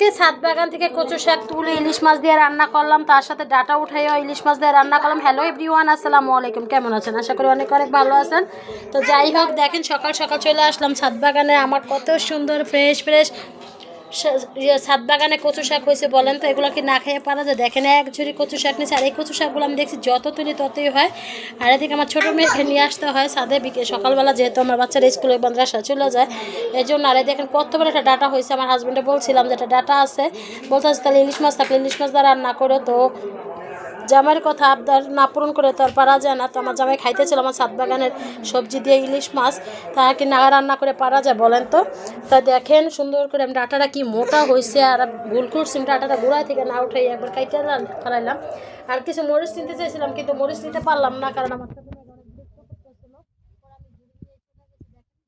আজকে ছাদ বাগান থেকে কচু শাক তুলে ইলিশ মাছ দিয়ে রান্না করলাম, তার সাথে ডাটা উঠাইও ইলিশ মাছ দিয়ে রান্না করলাম। হ্যালো এভরিওয়ান, আসসালামু আলাইকুম। কেমন আছেন? আশা করি অনেক অনেক ভালো আছেন। তো যাই হোক, দেখেন সকাল সকাল চলে আসলাম ছাদ বাগানে। আমার কত সুন্দর ফ্রেশ ফ্রেশ ছাদ বাগানে কচু শাক হয়েছে বলেন তো, এগুলো কি না খেয়ে পারা যায়? দেখেন এক ঝুড়ি কচু শাক নিয়েছে। আর এই কচু শাকগুলো আমি দেখছি যত তুলি ততই হয়। আর এদিকে আমার ছোটো মেয়েকে নিয়ে আসতে হয় ছাদে সকালবেলা, যেহেতু আমার বাচ্চারা স্কুলে মাদ্রাসা চলে যায় এই জন্য। আর দেখেন কত বড় একটা ডাটা হয়েছে। আমার হাজব্যান্ডে বলছিলাম যে একটা ডাটা আছে, বলতে আছে তাহলে ইলিশ মাছ থাকলে ইলিশ মাছ দ্বারা রান্না করো। তো জামাইয়ের কথা আবদার না পূরণ করে তো আর পারা যায় না। তো আমার জামাই খাইতেছিল আমার ছাদ বাগানের সবজি দিয়ে ইলিশ মাছ, তা কি না রান্না করে পারা যায় বলেন তো? তা দেখেন সুন্দর করে আমি ডাটাটা কি মোটা হয়েছে। আর ভুল করছি, ডাটাটা গোড়ায় থেকে না উঠাই একবার কাইটে ফেলাইলাম। আর কিছু মরিচ নিতে চাইছিলাম কিন্তু মরিচ নিতে পারলাম না, কারণ আমার সাথে অনেক বিরক্ত করতেছিল। পরে আমি ঘুরে নিয়ে চলে গেছি। দেখেন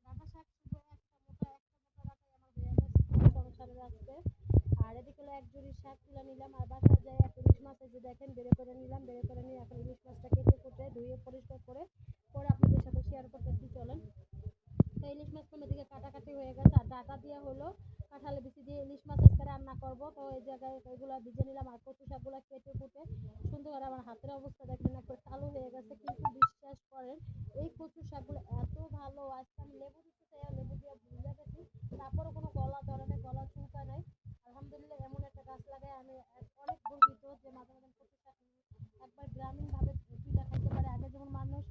ডাটা শাক শুধু একটা মোটা ডাটাই আমার হয়ে গেছে সংসারের আজকে। আর এদিকে হলো এক জুড়ি শাক তুলে নিলাম। আর বাসায় যাই একটা ইলিশ মাছ এই যে দেখেন বেড়ে করে নিলাম। বেড়ে করে নিয়ে এখন ইলিশ মাছটা কেটে কুটে ধুয়ে পরিষ্কার করে পরে আপনাদের সাথে শেয়ার করতেছি, চলেন। তো ইলিশ মাছ কোনো দিকে কাটাকাটি হয়ে গেছে। আর ডাটা দিয়ে হলো কাঁঠালে বিচি দিয়ে ইলিশ মাছ আজকে রান্না করবো। তো এই জায়গায় এগুলো ভিজে নিলাম। আর কচু শাকগুলো কেটে কুটে সুন্দর করে আমার হাতের অবস্থা দেখেন একবার চালু হয়ে গেছে। কিন্তু বিশ্বাস করেন এই কচু শাকগুলো এত ভালো, আজকে আমি লেবু দিতে চাই লেবু দিয়ে ভুলে গেছি, তারপরও কোনো গলা ধরনের গলা চুলকা নাই। আলহামদুলিল্লাহ এমন একটা গাছ লাগায় আমি অনেক গর্বিত যে মাঝে মাঝে কচু শাক একবার গ্রামীণভাবে তুলে খাইতে পারে। আগে যেমন মানুষ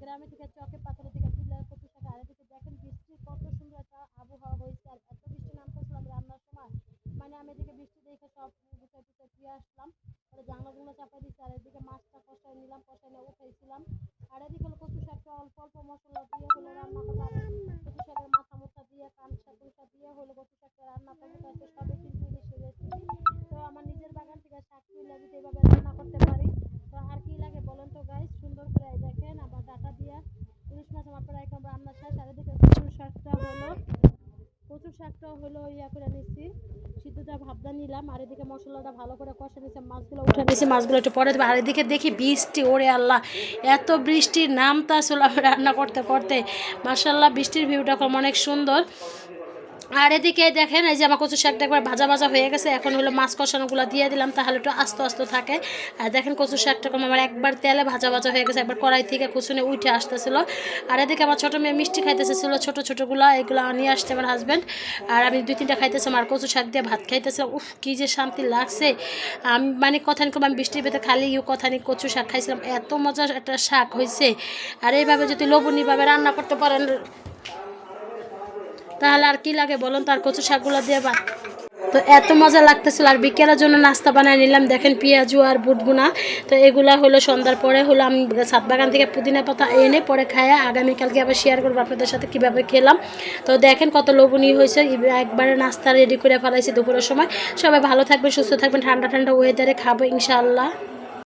গ্রামে থেকে চকে পাথরের থেকে তুলে কচু শাক। আর এদিকে দেখেন বৃষ্টি কত সুন্দর একটা আবহাওয়া হয়েছে। আর এত বৃষ্টি নামতেছিল আমি রান্নার সময়, মানে আমি এদিকে বৃষ্টি দেখে সব গুছাই টুছাই ফিরে আসলাম। পরে জানলাগুলো চাপাই দিচ্ছি। আর এদিকে মাছটা কষাই নিলাম, কষাই নিয়ে উঠাইছিলাম। আর এদিকে হলো কচু শাকটা অল্প অল্প মশলা দিয়ে হলো রান্না করবো। আর কচু শাকের মাথা মুথা দিয়ে কাঁচা টুচা দিয়ে হলো কচু শাকটা রান্না করবো। তো সবই কিন্তু ইলিশের রেসিপি। তো আমার নিজের বাগান থেকে শাক তুলে যদি এভাবে রান্না করতে পারি তো আর কি লাগে বলেন তো গাইস। সুন্দর করে দেখেন আবার ডাটা দিয়া ইলিশ মাছ আমার প্রায় একদম রান্না শেষ। আর এদিকে কচুর শাকটা হলো ইয়া করে নিচ্ছি, সিদ্ধটা ভাবনা নিলাম। আর এদিকে মশলাটা ভালো করে কষে নিচ্ছে, মাছগুলো উঠে নিচ্ছি, মাছগুলো একটু পরে দেবো। আর এদিকে দেখি বৃষ্টি, ওরে আল্লাহ এত বৃষ্টির নামটা আসলে আমি রান্না করতে করতে মাশাআল্লাহ বৃষ্টির ভিউটা অনেক সুন্দর। আর এদিকে দেখেন এই যে আমার কচু শাকটা একবার ভাজা ভাজা হয়ে গেছে। এখন হলো মাছ কষানোগুলো দিয়ে দিলাম, তাহলে একটু আস্তে আস্তে থাকে। আর দেখেন কচু শাকটা আমার একবার তেলে ভাজা ভাজা হয়ে গেছে, একবার কড়াই থেকে কুচুনে উঠে আসতেছিল। আর এদিকে আমার ছোটো মেয়ে মিষ্টি খাইতেছিল, ছোটো ছোটোগুলো এগুলো নিয়ে আসছে আমার হাজব্যান্ড। আর আমি 2-3টা খাইতেছিলাম আর কচু শাক দিয়ে ভাত খাইতেছিলাম। উফ কী যে শান্তি লাগছে। আমি মানে কথা নিকম আমি বৃষ্টির ভেতরে খালি কথা নিয়ে কচু শাক খাইছিলাম, এত মজার একটা শাক হয়েছে। আর এইভাবে যদি লবণীভাবে রান্না করতে পারেন তাহলে আর কি লাগে বলুন। তার কচু শাকগুলো দিয়ে ভাত তো এত মজা লাগতেছিল। আর বিকেলের জন্য নাস্তা বানিয়ে নিলাম, দেখেন পেঁয়াজু আর বুটবুনা। তো এগুলা হলো সন্ধ্যার পরে হলো আমি ছাদ বাগান থেকে পুদিনা পাতা এনে পরে খায়া আগামীকালকে আবার শেয়ার করবো আপনাদের সাথে কীভাবে খেলাম। তো দেখেন কত লোভনীয় হয়েছে। একবারে নাস্তা রেডি করে ফেলাইছি দুপুরের সময়। সবাই ভালো থাকবেন, সুস্থ থাকবেন, ঠান্ডা ঠান্ডা ওয়েদারে খাবো ইনশাআল্লাহ।